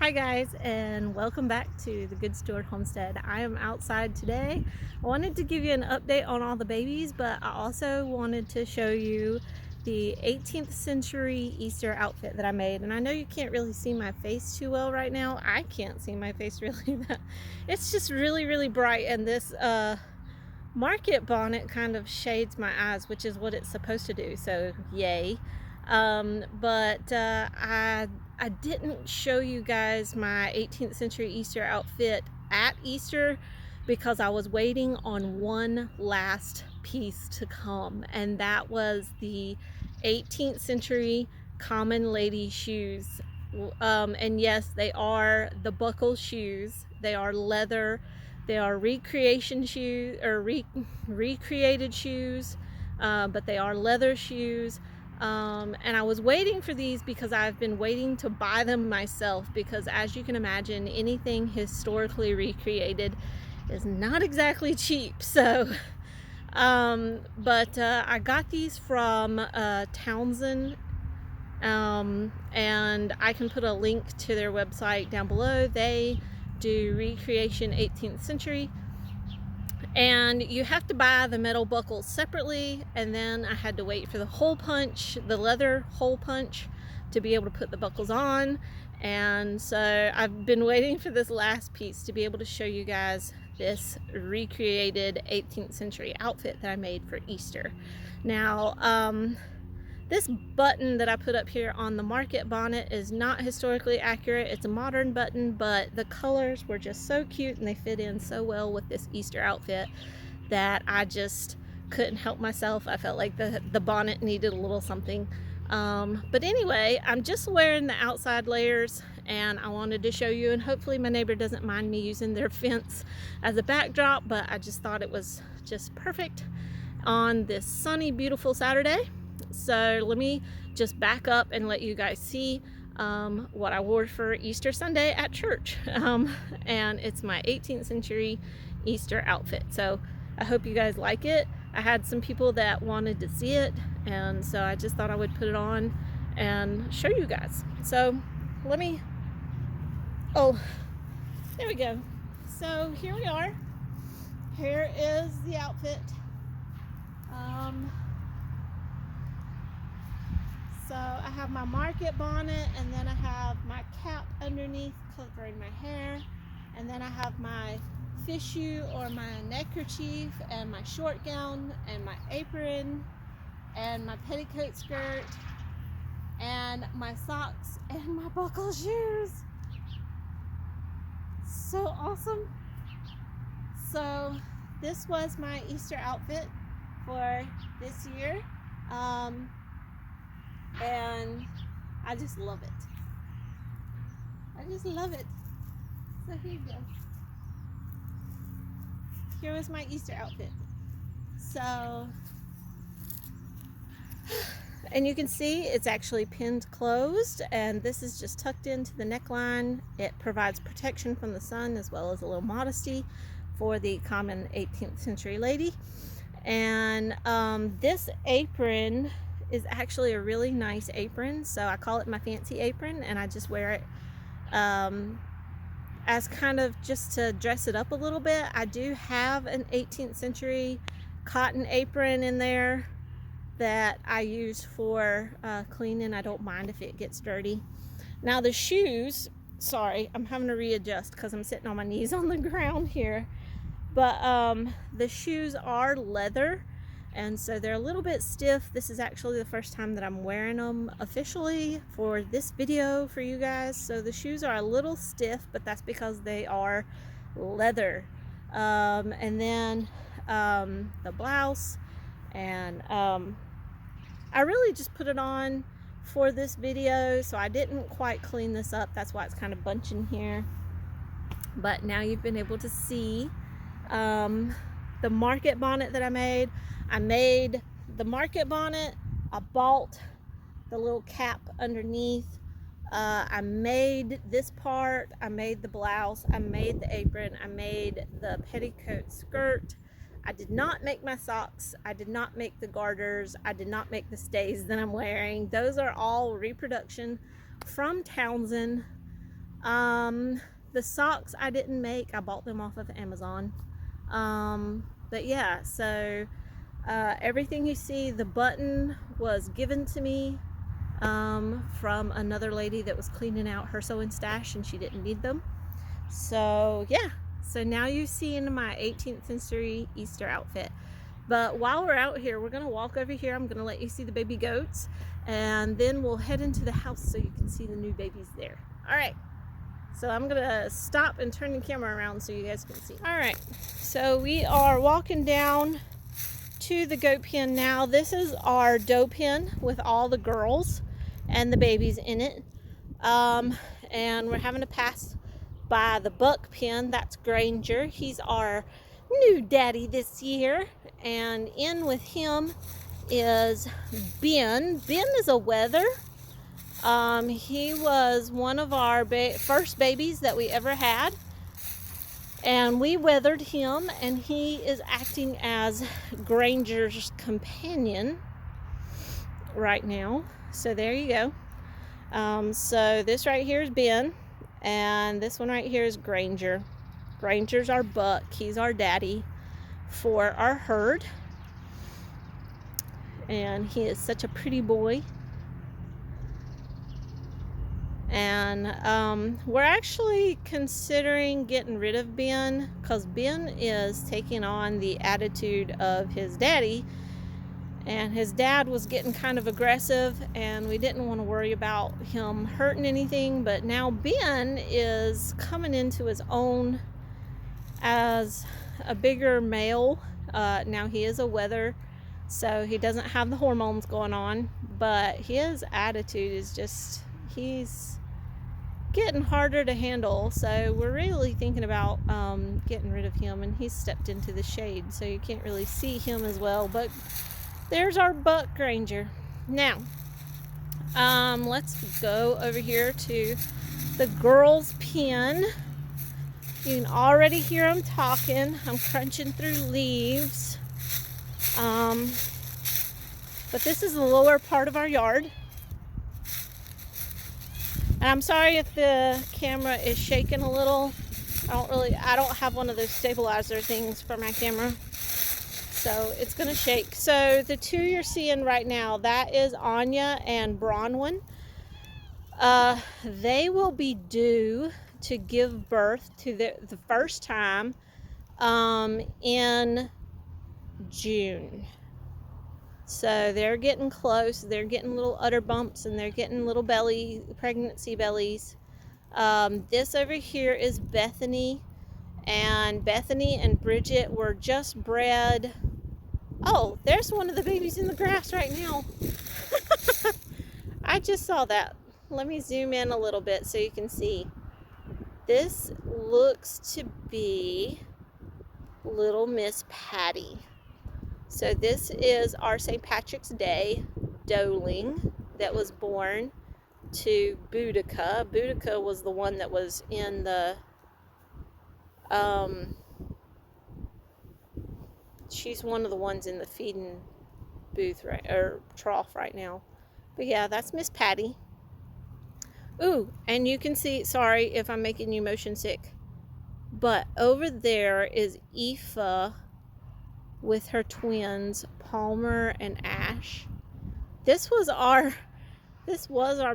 Hi guys, and welcome back to the Good Steward Homestead. I am outside today. I wanted to give you an update on all the babies, but I also wanted to show you the 18th century Easter outfit that I made. And I know you can't really see my face too well right now. I can't see my face really. It's just really bright, and this market bonnet kind of shades my eyes, which is what it's supposed to do, so yay. I didn't show you guys my 18th century Easter outfit at Easter because I was waiting on one last piece to come, and that was the 18th century common lady shoes. And yes, they are the buckle shoes. They are leather. They are recreation shoes, or recreated shoes, but they are leather shoes. And I was waiting for these because I've been waiting to buy them myself, because as you can imagine, anything historically recreated is not exactly cheap. So I got these from Townsend, and I can put a link to their website down below. They do recreation 18th century, and you have to buy the metal buckles separately, and then I had to wait for the hole punch, the leather hole punch, to be able to put the buckles on. And so I've been waiting for this last piece to be able to show you guys this recreated 18th century outfit that I made for Easter. Now this button that I put up here on the market bonnet is not historically accurate. It's a modern button, but the colors were just so cute and they fit in so well with this Easter outfit that I just couldn't help myself. I felt like the bonnet needed a little something. But anyway, I'm just wearing the outside layers, and I wanted to show you, and hopefully my neighbor doesn't mind me using their fence as a backdrop, but I just thought it was just perfect on this sunny, beautiful Saturday. So let me just back up and let you guys see what I wore for Easter Sunday at church. And it's my 18th century Easter outfit. So I hope you guys like it. I had some people that wanted to see it, and so I just thought I would put it on and show you guys. So let me, oh, there we go. So here we are. Here is the outfit. So I have my market bonnet, and then I have my cap underneath covering my hair, and then I have my fichu or my neckerchief, and my short gown, and my apron, and my petticoat skirt, and my socks, and my buckle shoes. So awesome. So this was my Easter outfit for this year. And I just love it. I just love it. So here you go. Here was my Easter outfit. So, and you can see it's actually pinned closed, and this is just tucked into the neckline. It provides protection from the sun as well as a little modesty for the common 18th century lady. And this apron is actually a really nice apron, so I call it my fancy apron, and I just wear it as kind of just to dress it up a little bit. I do have an 18th century cotton apron in there that I use for cleaning. I don't mind if it gets dirty. Now the shoes, sorry, I'm having to readjust because I'm sitting on my knees on the ground here, but the shoes are leather, and so they're a little bit stiff. This is actually the first time that I'm wearing them officially for this video for you guys. So the shoes are a little stiff, but that's because they are leather. And then the blouse, and I really just put it on for this video, so I didn't quite clean this up. That's why it's kind of bunching here. But now you've been able to see the market bonnet that I made. I made the market bonnet, I bought the little cap underneath, I made this part, I made the blouse, I made the apron, I made the petticoat skirt. I did not make my socks, I did not make the garters, I did not make the stays that I'm wearing. Those are all reproduction from Townsend The socks I didn't make. I bought them off of Amazon. But yeah, so everything you see, the button was given to me from another lady that was cleaning out her sewing stash and she didn't need them. So yeah, so now you've seen my 18th century Easter outfit. But while we're out here, we're gonna walk over here. I'm gonna let you see the baby goats, and then we'll head into the house so you can see the new babies there. All right, so I'm gonna stop and turn the camera around so you guys can see. All right, so we are walking down to the goat pen now. This is our doe pen with all the girls and the babies in it. And we're having to pass by the buck pen. That's Granger. He's our new daddy this year. And in with him is Ben. Ben is a wether. He was one of our first babies that we ever had. And we weathered him, and he is acting as Granger's companion right now. So there you go. So this right here is Ben, and this one right here is Granger. Granger's our buck. He's our daddy for our herd. And he is such a pretty boy. And we're actually considering getting rid of Ben because Ben is taking on the attitude of his daddy, and his dad was getting kind of aggressive, and we didn't want to worry about him hurting anything. But now Ben is coming into his own as a bigger male. Now he is a wether, so he doesn't have the hormones going on, but his attitude is just, he's getting harder to handle. So we're really thinking about getting rid of him, and he's stepped into the shade so you can't really see him as well. But there's our buck Granger. Now let's go over here to the girls' pen. You can already hear them talking. I'm crunching through leaves. But this is the lower part of our yard. And I'm sorry if the camera is shaking a little. I don't have one of those stabilizer things for my camera, so it's gonna shake. So the two you're seeing right now, that is Anya and Bronwyn. They will be due to give birth to the first time in June. So they're getting close. They're getting little udder bumps, and they're getting little pregnancy bellies. This over here is Bethany, and Bethany and Bridget were just bred. Oh, there's one of the babies in the grass right now. I just saw that. Let me zoom in a little bit so you can see. This looks to be little Miss Patty. So this is our St. Patrick's Day doeling that was born to Boudica. Boudica was the one that was in the, she's one of the ones in the feeding booth, right, or trough right now. But yeah, that's Miss Patty. Ooh, and you can see, sorry if I'm making you motion sick, but over there is Aoife with her twins, Palmer and Ash. This was our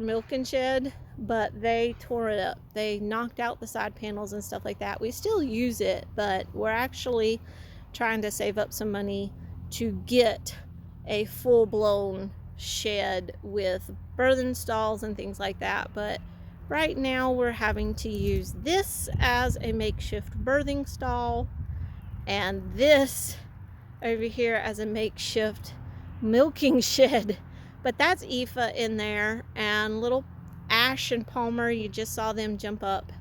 milking shed, but they tore it up. They knocked out the side panels and stuff like that. We still use it, but we're actually trying to save up some money to get a full-blown shed with birthing stalls and things like that. But right now we're having to use this as a makeshift birthing stall, and this over here as a makeshift milking shed. But that's Aoife in there, and little Ash and Palmer, you just saw them jump up.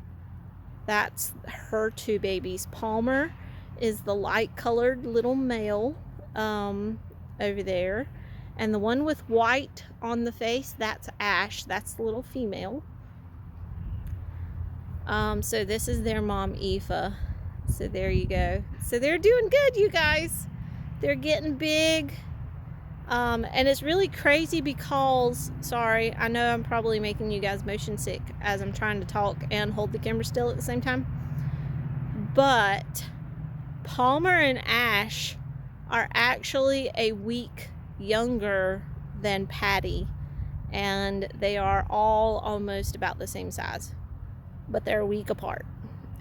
That's her two babies. Palmer is the light colored little male over there, and the one with white on the face, that's Ash. That's the little female. So this is their mom, Aoife. So there you go. So they're doing good, you guys. They're getting big. And it's really crazy because, sorry, I know I'm probably making you guys motion sick as I'm trying to talk and hold the camera still at the same time. But Palmer and Ash are actually a week younger than Patty, and they are all almost about the same size, but they're a week apart.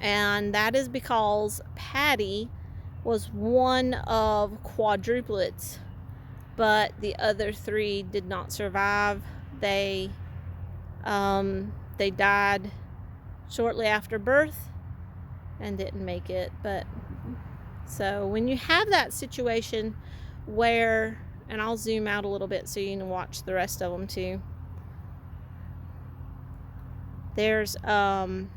And that is because Patty was one of quadruplets, but the other 3 did not survive. They died shortly after birth and didn't make it. But so when you have that situation where, and I'll zoom out a little bit so you can watch the rest of them too. There's Boudica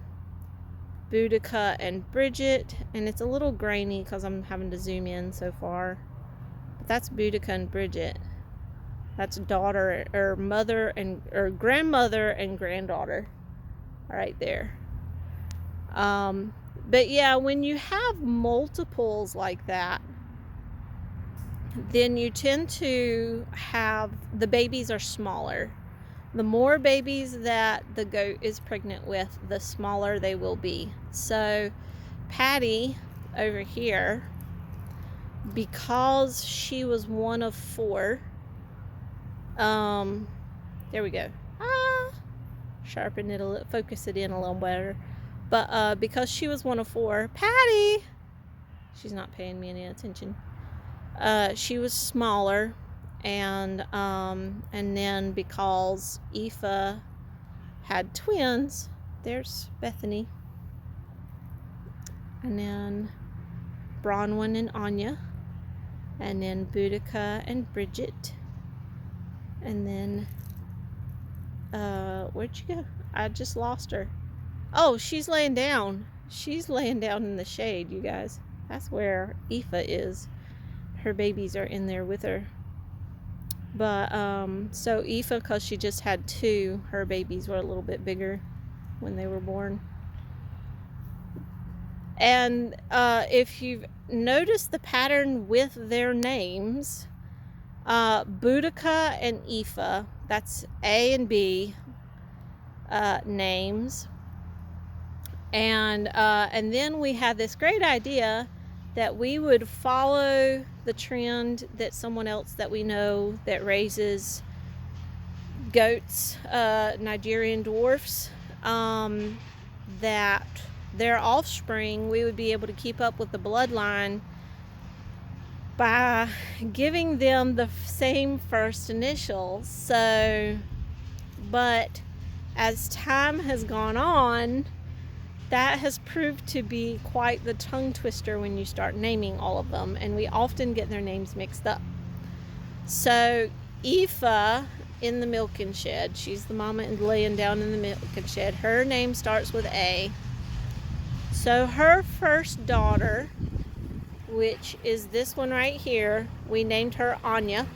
and Bridget, and it's a little grainy because I'm having to zoom in so far. But that's Boudica and Bridget. That's daughter or mother and or grandmother and granddaughter, right there. But yeah, when you have multiples like that, then you tend to have, the babies are smaller. The more babies that the goat is pregnant with, the smaller they will be. So Patty over here, because she was one of 4, there we go. Sharpen it a little, focus it in a little better. But because she was one of 4, Patty, she's not paying me any attention. She was smaller, and then because Aoife had twins, there's Bethany, and then Bronwyn and Anya, and then Boudica and Bridget, and then where'd you go? I just lost her. Oh, she's laying down. She's laying down in the shade, you guys. That's where Aoife is. Her babies are in there with her. But so Aoife, because she just had 2, her babies were a little bit bigger when they were born. And if you've noticed the pattern with their names, Boudica and Aoife, that's A and B names. And then we had this great idea that we would follow the trend that someone else that we know that raises goats, Nigerian dwarfs, that their offspring, we would be able to keep up with the bloodline by giving them the same first initials. So, but as time has gone on, that has proved to be quite the tongue twister when you start naming all of them, and we often get their names mixed up. So Aoife in the milking shed, she's the mama and laying down in the milking shed. Her name starts with A. So her first daughter, which is this one right here, we named her Anya.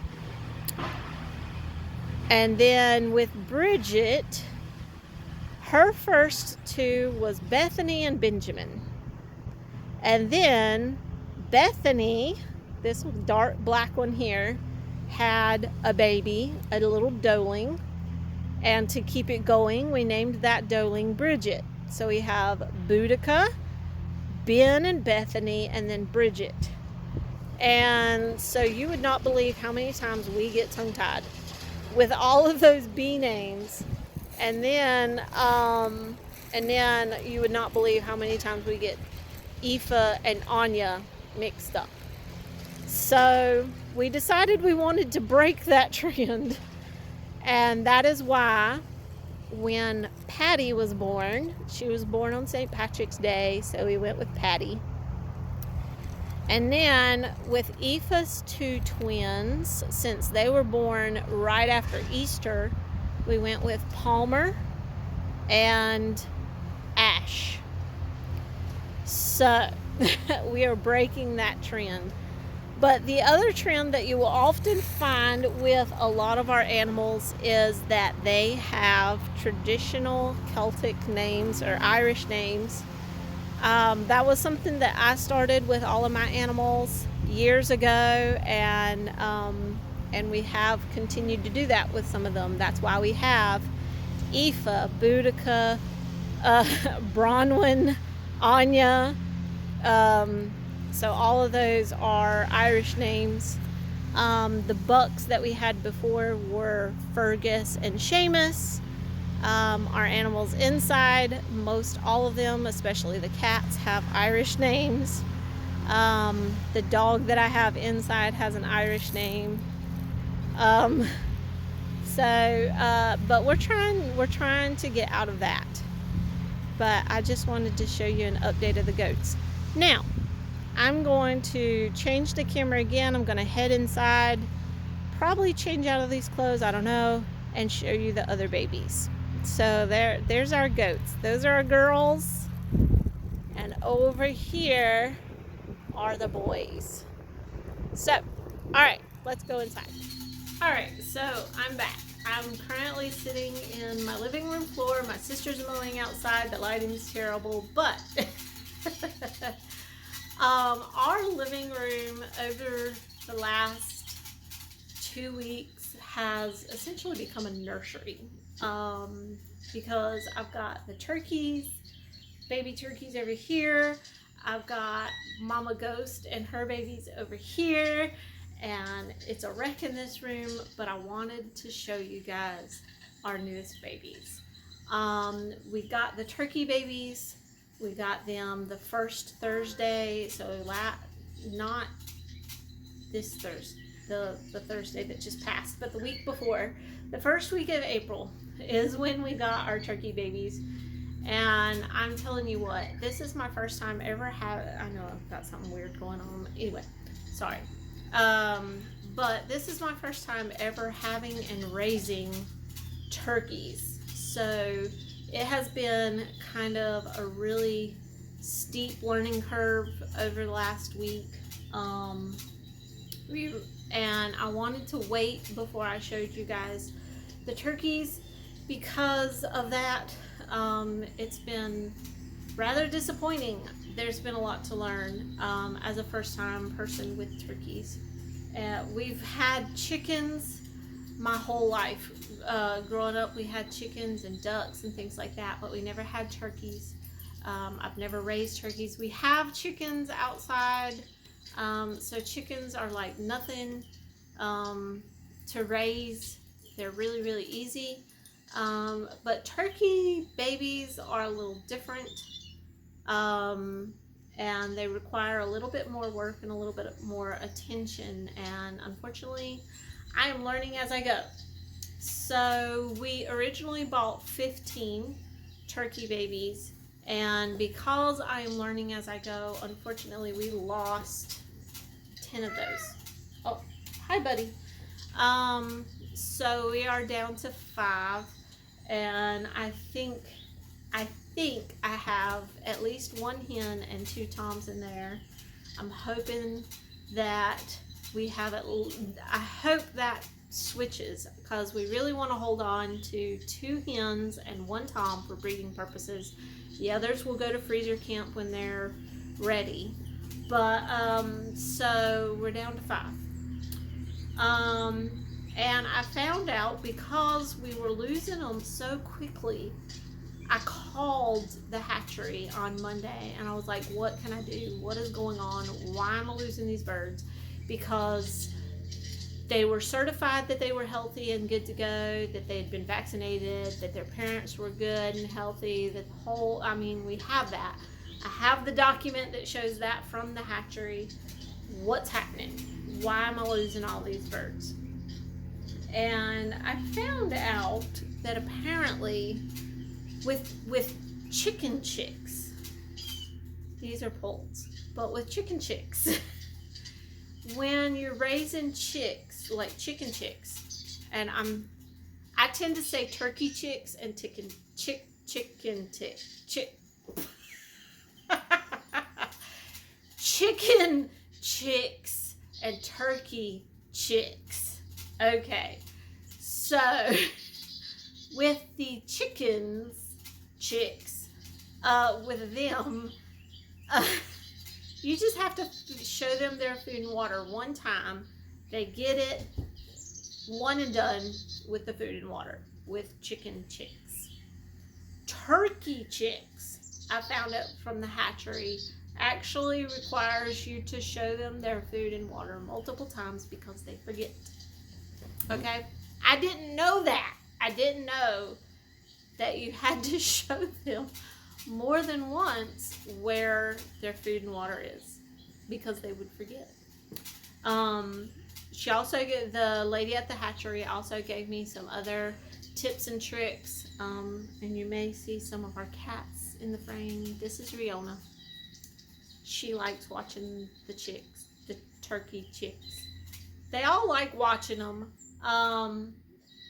And then with Bridget, her first 2 was Bethany and Benjamin. And then Bethany, this dark black one here, had a baby, a little doeling. And to keep it going, we named that doeling Bridget. So we have Boudica, Ben and Bethany, and then Bridget. And so you would not believe how many times we get tongue-tied with all of those B names. And then you would not believe how many times we get Aoife and Anya mixed up. So we decided we wanted to break that trend. And that is why when Patty was born, she was born on St. Patrick's Day, so we went with Patty. And then with Aoife's 2 twins, since they were born right after Easter, we went with Palmer and Ash. So we are breaking that trend. But the other trend that you will often find with a lot of our animals is that they have traditional Celtic names or Irish names. That was something that I started with all of my animals years ago, and and we have continued to do that with some of them. That's why we have Aoife, Boudica, Bronwyn, Anya. So all of those are Irish names. The bucks that we had before were Fergus and Seamus. Our animals inside, most all of them, especially the cats, have Irish names. The dog that I have inside has an Irish name. But we're trying to get out of that. But I just wanted to show you an update of the goats. Now, I'm going to change the camera again. I'm going to head inside, probably change out of these clothes, I don't know, and show you the other babies. So there's our goats. Those are our girls. And over here are the boys. So, all right, let's go inside. All right, so I'm back. I'm currently sitting in my living room floor. My sister's mowing outside. The lighting's terrible, but our living room over the last 2 weeks has essentially become a nursery, because I've got the turkeys, baby turkeys over here. I've got Mama Ghost and her babies over here, and it's a wreck in this room, but I wanted to show you guys our newest babies. We got the turkey babies. We got them the first Thursday, so not this Thursday, the Thursday that just passed, but the week before. The first week of April is when we got our turkey babies. And I'm telling you what, this is my first time ever I know I've got something weird going on. Anyway, sorry. But this is my first time ever having and raising turkeys. So it has been kind of a really steep learning curve over the last week. And I wanted to wait before I showed you guys the turkeys because of that. It's been rather disappointing. There's been a lot to learn as a first-time person with turkeys. We've had chickens my whole life. Growing up, we had chickens and ducks and things like that, but we never had turkeys. I've never raised turkeys. We have chickens outside, so chickens are like nothing to raise. They're really, really easy. But turkey babies are a little different, and they require a little bit more work and a little bit more attention, and unfortunately I am learning as I go. So we originally bought 15 turkey babies, and because I am learning as I go, unfortunately we lost 10 of those. Oh, hi buddy. So we are down to 5, and I think I have at least 1 hen and 2 toms in there. I'm hoping that we have it. I hope that switches, because we really want to hold on to 2 hens and 1 tom for breeding purposes. The others will go to freezer camp when they're ready. But so we're down to 5. And I found out, because we were losing them so quickly, I called the hatchery on Monday and I was like, what can I do? What is going on? Why am I losing these birds? Because they were certified that they were healthy and good to go, that they had been vaccinated, that their parents were good and healthy, that the whole, I mean, we have that. I have the document that shows that from the hatchery. What's happening? Why am I losing all these birds? And I found out that apparently with chicken chicks, these are poults, but with chicken chicks, when you're raising chicks, like chicken chicks, and I tend to say turkey chicks and chicken chicks and turkey chicks. Okay, so with the chicks, with them, you just have to show them their food and water one time. They get it, one and done with the food and water with chicken chicks. Turkey chicks, I found out from the hatchery, actually requires you to show them their food and water multiple times because they forget. Okay? I didn't know that. I didn't know that you had to show them more than once where their food and water is because they would forget. The lady at the hatchery also gave me some other tips and tricks. And you may see some of our cats in the frame. This is Riona. She likes watching the chicks, the turkey chicks. They all like watching them.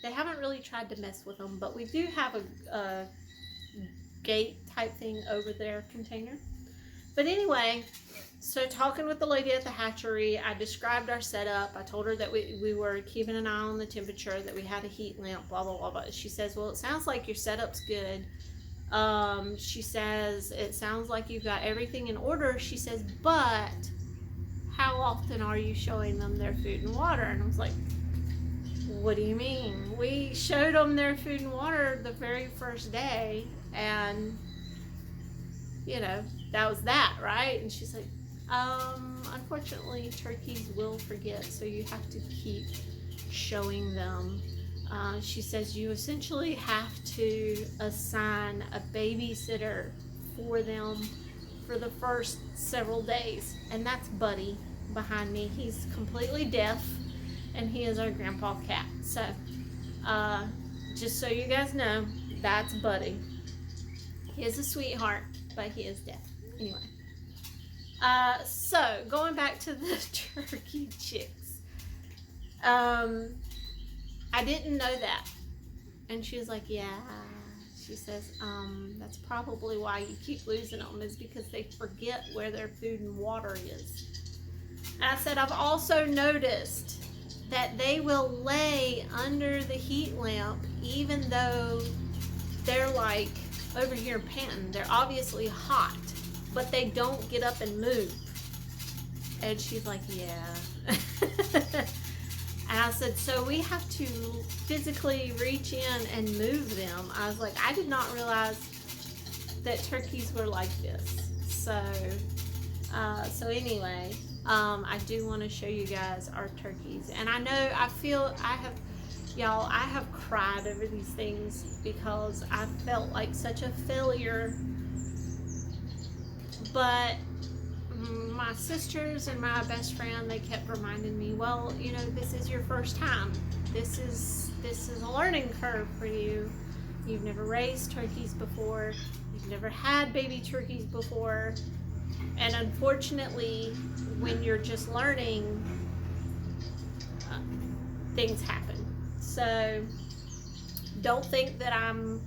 They haven't really tried to mess with them, but we do have a gate type thing over their container. But anyway, so talking with the lady at the hatchery, I described our setup. I told her that we were keeping an eye on the temperature, that we had a heat lamp, blah, blah, blah, blah. She says, well, it sounds like your setup's good. She says, it sounds like you've got everything in order. She says, but how often are you showing them their food and water? And I was like, what do you mean? We showed them their food and water the very first day, and that was that, right? And she's like, unfortunately turkeys will forget, so you have to keep showing them. She says you essentially have to assign a babysitter for them for the first several days, and that's Buddy behind me. He's completely deaf, and he is our grandpa cat. So just so you guys know, that's Buddy. He is a sweetheart, but he is deaf. Anyway, so going back to the turkey chicks, I didn't know that, and she was like, yeah. She says, that's probably why you keep losing them, is because they forget where their food and water is. And I said, I've also noticed that they will lay under the heat lamp even though they're like over here panting. They're obviously hot, but they don't get up and move. And she's like, yeah. And I said, so we have to physically reach in and move them. I was like, I did not realize that turkeys were like this. So anyway, I do want to show you guys our turkeys. And I know, I have cried over these things because I felt like such a failure. But my sisters and my best friend, they kept reminding me, well, this is your first time. This is a learning curve for you. You've never raised turkeys before. You've never had baby turkeys before. And unfortunately, when you're just learning, things happen. So don't think that I'm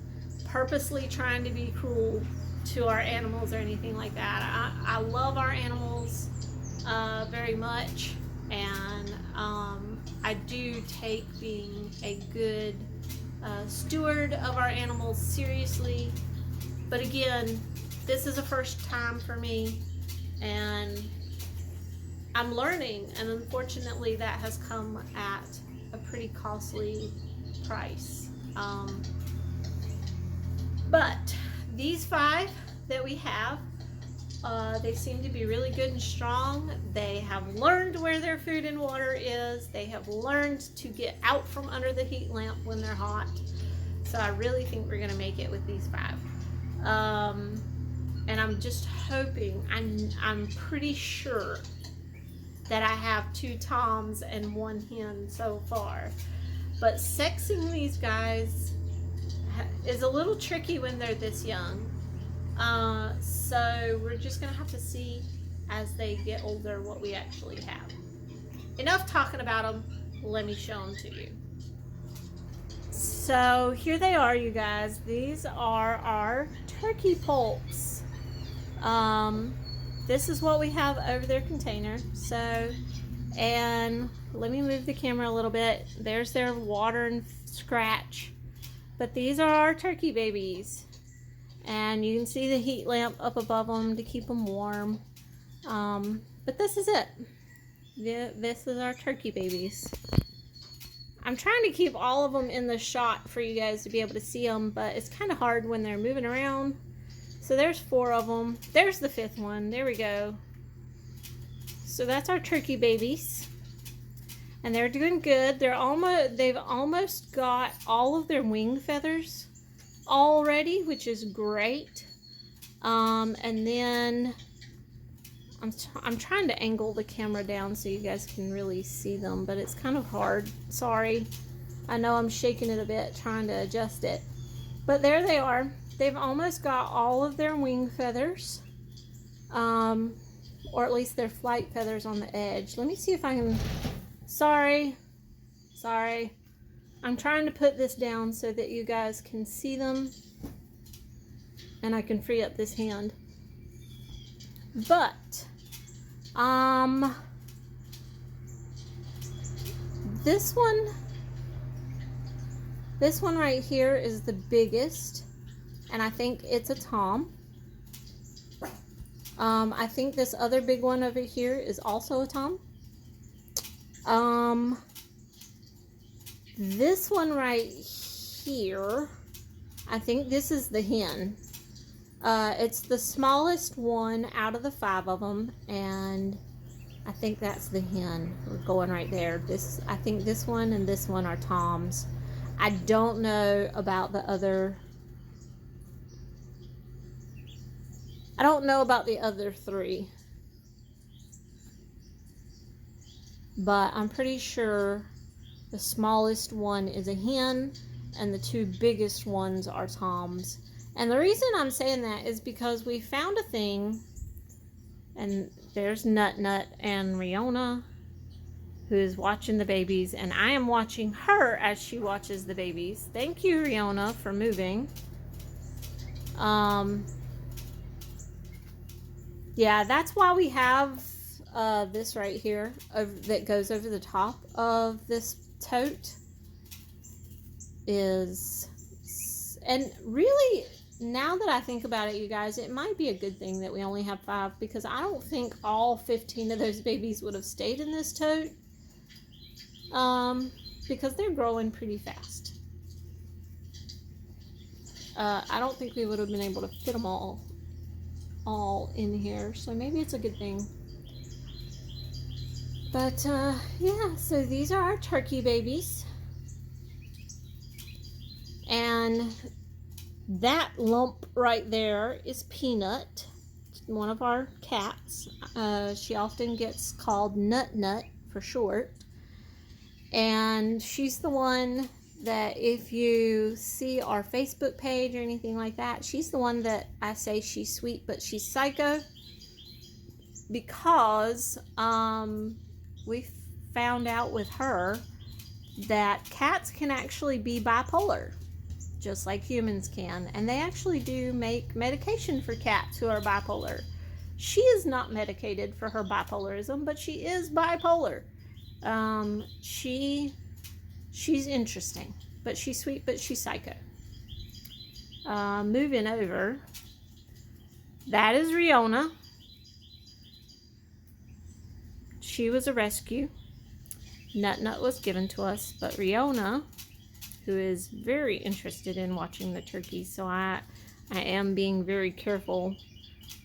purposely trying to be cruel to our animals or anything like that. I love our animals very much, and I do take being a good steward of our animals seriously. But again, this is a first time for me, and I'm learning, and unfortunately that has come at a pretty costly price. But these 5 that we have, they seem to be really good and strong. They have learned where their food and water is. They have learned to get out from under the heat lamp when they're hot. So I really think we're gonna make it with these 5. And I'm just hoping, I'm pretty sure that I have 2 toms and 1 hen so far. But sexing these guys is a little tricky when they're this young. So we're just gonna have to see as they get older what we actually have. Enough talking about them, let me show them to you. So here they are, you guys. These are our turkey poults. This is what we have over their container. So, and let me move the camera a little bit. There's their water and scratch. But these are our turkey babies. And you can see the heat lamp up above them to keep them warm. But this is it. This is our turkey babies. I'm trying to keep all of them in the shot for you guys to be able to see them, but it's kind of hard when they're moving around. So there's 4 of them. There's the 5th one. There we go. So that's our turkey babies. And they're doing good. They've almost got all of their wing feathers already, which is great. And then I'm trying to angle the camera down so you guys can really see them, but it's kind of hard. Sorry. I know I'm shaking it a bit trying to adjust it. But there they are. They've almost got all of their wing feathers. Or at least their flight feathers on the edge. Let me see if I can... Sorry. I'm trying to put this down so that you guys can see them. And I can free up this hand. But... this one right here is the biggest, and I think it's a tom. I think this other big one over here is also a tom. This one right here, I think this is the hen. It's the smallest one out of the 5 of them, and I think that's the hen. We're going right there. I think this one and this one are toms. I don't know about the other. I don't know about the other 3, but I'm pretty sure the smallest one is a hen, and the 2 biggest ones are toms. And the reason I'm saying that is because we found a thing, and there's Nut and Riona, who is watching the babies, and I am watching her as she watches the babies. Thank you, Riona, for moving. Yeah, that's why we have this right here that goes over the top of this tote. And really, now that I think about it, you guys, it might be a good thing that we only have 5, because I don't think all 15 of those babies would have stayed in this tote, because they're growing pretty fast. I don't think we would have been able to fit them all in here, so maybe it's a good thing. But yeah, so these are our turkey babies. And that lump right there is Peanut, one of our cats. She often gets called Nut for short. And she's the one that, if you see our Facebook page or anything like that, she's the one that I say she's sweet but she's psycho, because we found out with her that cats can actually be bipolar, just like humans can, and they actually do make medication for cats who are bipolar. She is not medicated for her bipolarism, but she is bipolar. She's interesting, but she's sweet, but she's psycho. Moving over, that is Riona. She was a rescue. Nut was given to us, but Riona, who is very interested in watching the turkeys, so I am being very careful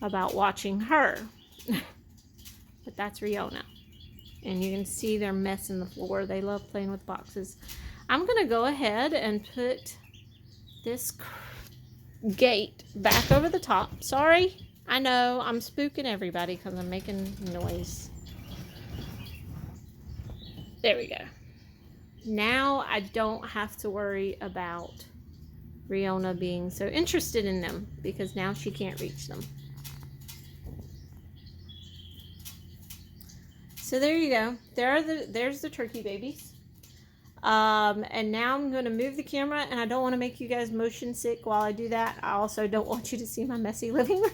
about watching her. But that's Riona. And you can see their mess in the floor. They love playing with boxes. I'm going to go ahead and put this gate back over the top. Sorry, I know I'm spooking everybody because I'm making noise. There we go. Now I don't have to worry about Riona being so interested in them, because now she can't reach them. So there you go. There's the turkey babies. And now I'm going to move the camera, and I don't want to make you guys motion sick while I do that. I also don't want you to see my messy living room.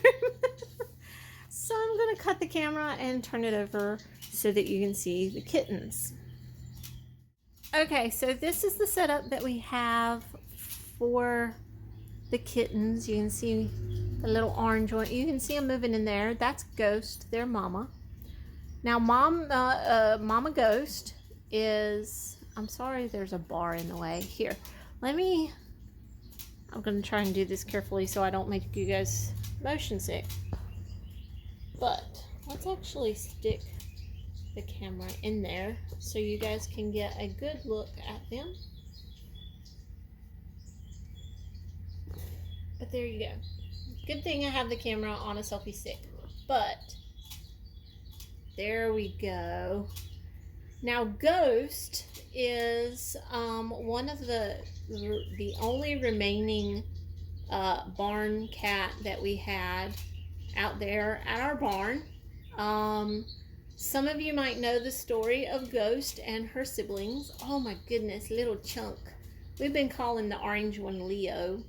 So I'm going to cut the camera and turn it over so that you can see the kittens. Okay, so this is the setup that we have for the kittens. You can see the little orange one. You can see them moving in there. That's Ghost, their mama. Now, Mama Ghost is I'm sorry there's a bar in the way. Here, I'm gonna try and do this carefully so I don't make you guys motion sick. But let's actually stick the camera in there so you guys can get a good look at them. But there you go. Good thing I have the camera on a selfie stick. But there we go. Now Ghost is one of the only remaining barn cat that we had out there at our barn. Some of you might know the story of Ghost and her siblings. Oh my goodness, little chunk. We've been calling the orange one Leo.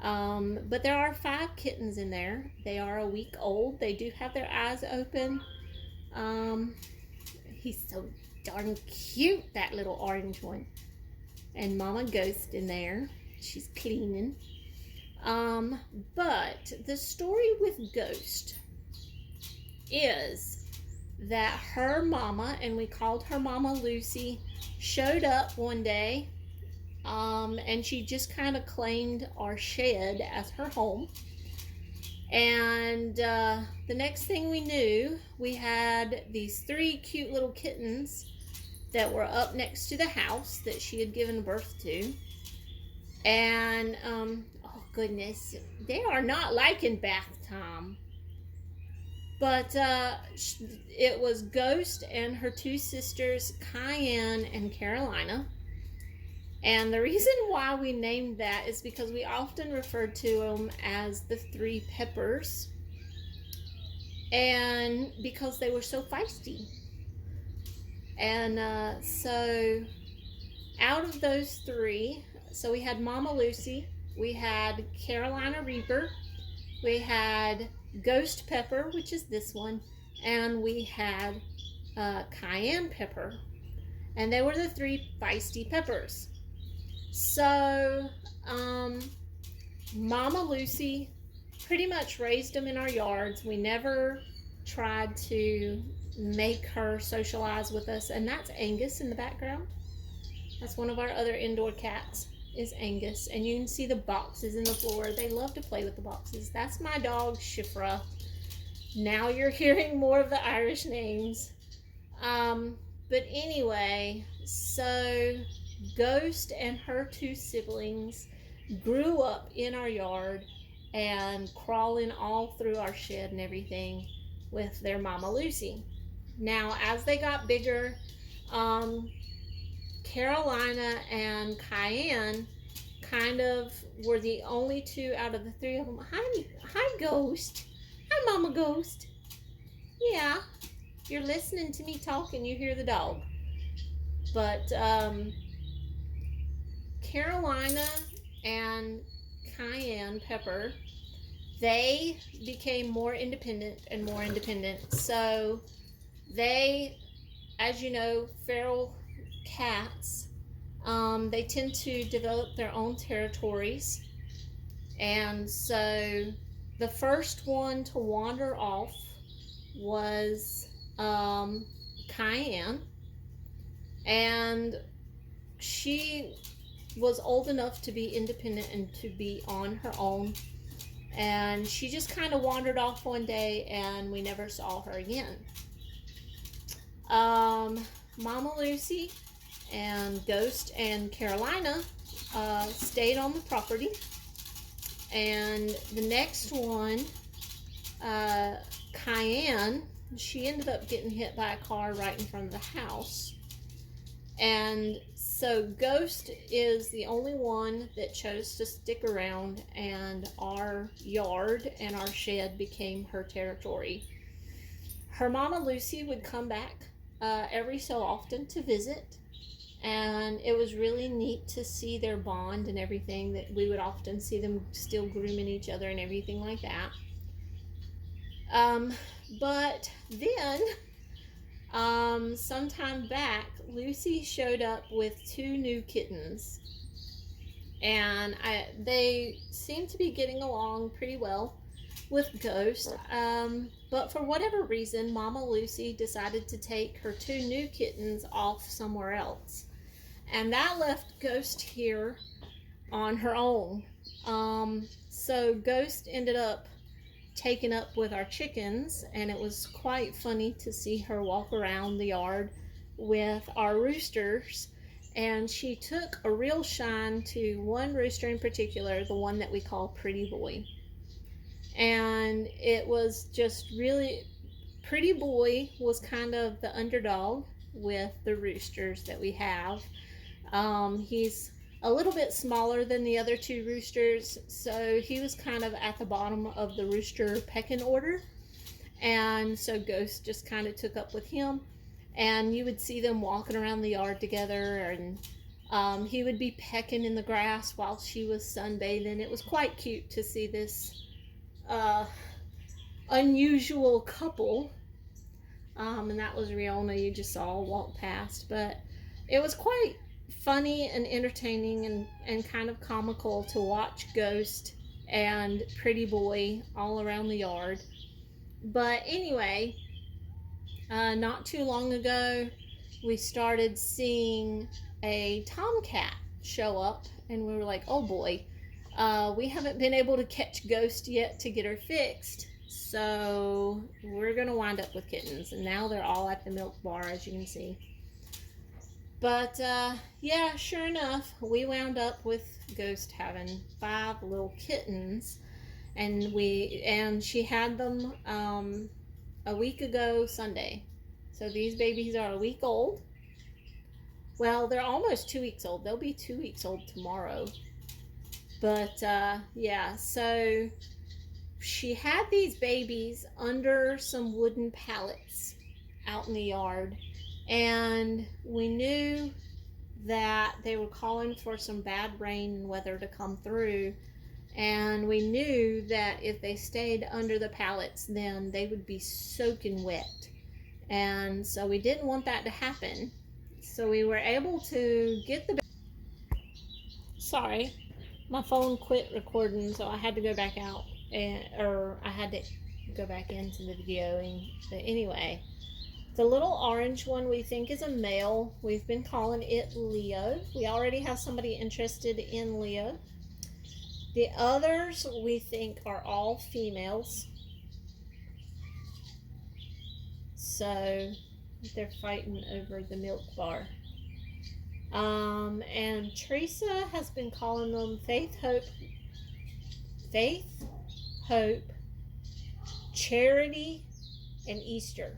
But there are 5 kittens in there. They are a week old. They do have their eyes open. He's so darn cute, that little orange one. And Mama Ghost in there. She's cleaning. But the story with Ghost is that her mama, and we called her Mama Lucy, showed up one day, and she just kind of claimed our shed as her home. And the next thing we knew, we had these 3 cute little kittens that were up next to the house that she had given birth to. And oh goodness, they are not liking bath time. But it was Ghost and her 2 sisters, Cayenne and Carolina. And the reason why we named that is because we often referred to them as the 3 peppers. And because they were so feisty. And so out of those 3, so we had Mama Lucy, we had Carolina Reaper, we had Ghost Pepper, which is this one, and we had Cayenne Pepper. And they were the 3 feisty peppers. So Mama Lucy pretty much raised them in our yards. We never tried to make her socialize with us. And that's Angus in the background. That's one of our other indoor cats, is Angus. And you can see the boxes in the floor. They love to play with the boxes. That's my dog, Shifra. Now you're hearing more of the Irish names. But anyway, so Ghost and her 2 siblings grew up in our yard and crawling all through our shed and everything with their Mama Lucy. Now, as they got bigger, Carolina and Cayenne kind of were the only 2 out of the 3 of them. Hi, Ghost. Hi, Mama Ghost. Yeah, you're listening to me talk and you hear the dog. But Carolina and Cayenne Pepper, they became more independent and more independent. So they, as you know, feral cats, they tend to develop their own territories. And so the first one to wander off was Cayenne. And she was old enough to be independent and to be on her own. And she just kind of wandered off one day and we never saw her again. Mama Lucy and Ghost and Carolina stayed on the property. And the next one, Cayenne, she ended up getting hit by a car right in front of the house. And so Ghost is the only one that chose to stick around, and our yard and our shed became her territory. Her Mama Lucy would come back every so often to visit, and it was really neat to see their bond and everything, that we would often see them still grooming each other and everything like that. But then sometime back, Lucy showed up with 2 new kittens, and they seemed to be getting along pretty well with Ghost, but for whatever reason, Mama Lucy decided to take her 2 new kittens off somewhere else. And that left Ghost here on her own. So Ghost ended up taken up with our chickens, and it was quite funny to see her walk around the yard with our roosters. And she took a real shine to one rooster in particular, the one that we call Pretty Boy. And it was just really, Pretty Boy was kind of the underdog with the roosters that we have. He's a little bit smaller than the other two roosters, so he was kind of at the bottom of the rooster pecking order. And so Ghost just kind of took up with him, and you would see them walking around the yard together, and he would be pecking in the grass while she was sunbathing. It was quite cute to see this unusual couple. And that was Riona, you just saw walk past, but it was quite funny and entertaining and kind of comical to watch Ghost and Pretty Boy all around the yard. But anyway, not too long ago, we started seeing a tomcat show up, and we were like, oh boy, we haven't been able to catch Ghost yet to get her fixed, so we're gonna wind up with kittens. And now they're all at the milk bar, as you can see. But yeah, sure enough, we wound up with Ghost having 5 little kittens, and she had them a week ago Sunday. So these babies are a week old. Well, they're almost 2 weeks old. They'll be 2 weeks old tomorrow. But yeah, so she had these babies under some wooden pallets out in the yard, and we knew that they were calling for some bad rain and weather to come through, and we knew that if they stayed under the pallets, then they would be soaking wet, and so we didn't want that to happen. So we were able to get the sorry, my phone quit recording, so I had to go back out, or I had to go back into the videoing. But anyway, the little orange one we think is a male. We've been calling it Leo. We already have somebody interested in Leo. The others we think are all females. So they're fighting over the milk bar. And Teresa has been calling them Faith, Hope, Charity, and Easter.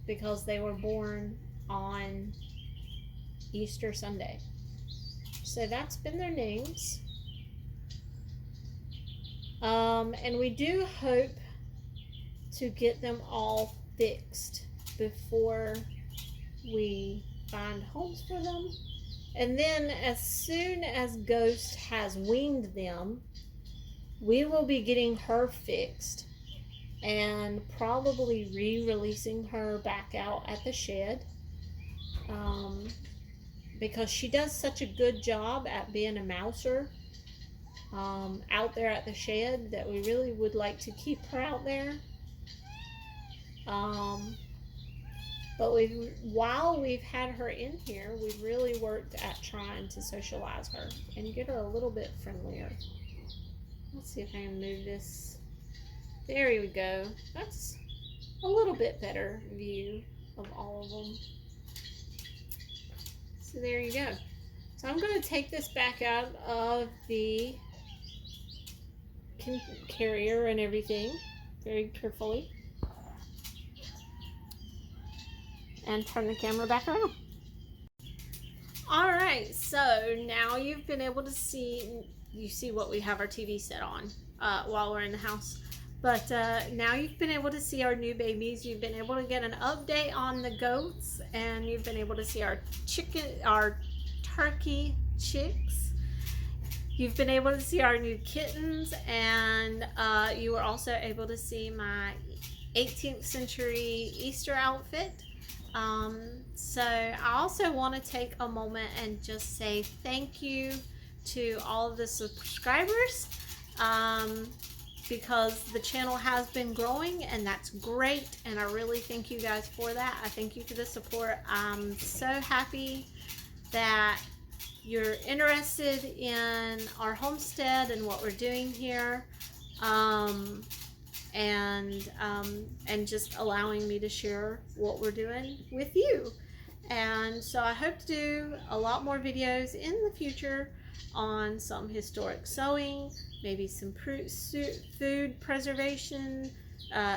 Because they were born on Easter Sunday. So that's been their names. And we do hope to get them all fixed before we find homes for them. And then as soon as Ghost has weaned them, we will be getting her fixed and probably re-releasing her back out at the shed, because she does such a good job at being a mouser out there at the shed that we really would like to keep her out there. But while we've had her in here, we've really worked at trying to socialize her and get her a little bit friendlier. Let's see if I can move this. There we go. That's a little bit better view of all of them. So there you go. So I'm going to take this back out of the carrier and everything very carefully, and turn the camera back around. Alright, so now you've been able to see, you see what we have our TV set on while we're in the house. But now you've been able to see our new babies. You've been able to get an update on the goats, and you've been able to see our turkey chicks. You've been able to see our new kittens, and you were also able to see my 18th century Easter outfit. So I also want to take a moment and just say thank you to all of the subscribers. because the channel has been growing, and that's great, and I really thank you guys for that. I thank you for the support. I'm so happy that you're interested in our homestead and what we're doing here, and just allowing me to share what we're doing with you. And so I hope to do a lot more videos in the future on some historic sewing, maybe some food preservation,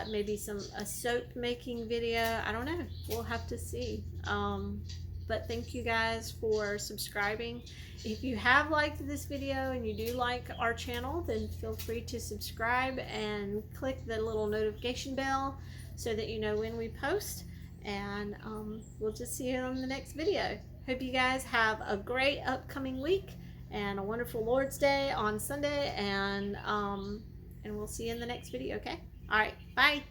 maybe a soap making video. I don't know, we'll have to see. But thank you guys for subscribing. If you have liked this video and you do like our channel, then feel free to subscribe and click the little notification bell so that you know when we post. And we'll just see you on the next video. Hope you guys have a great upcoming week and a wonderful Lord's Day on Sunday, and we'll see you in the next video, okay? All right, bye.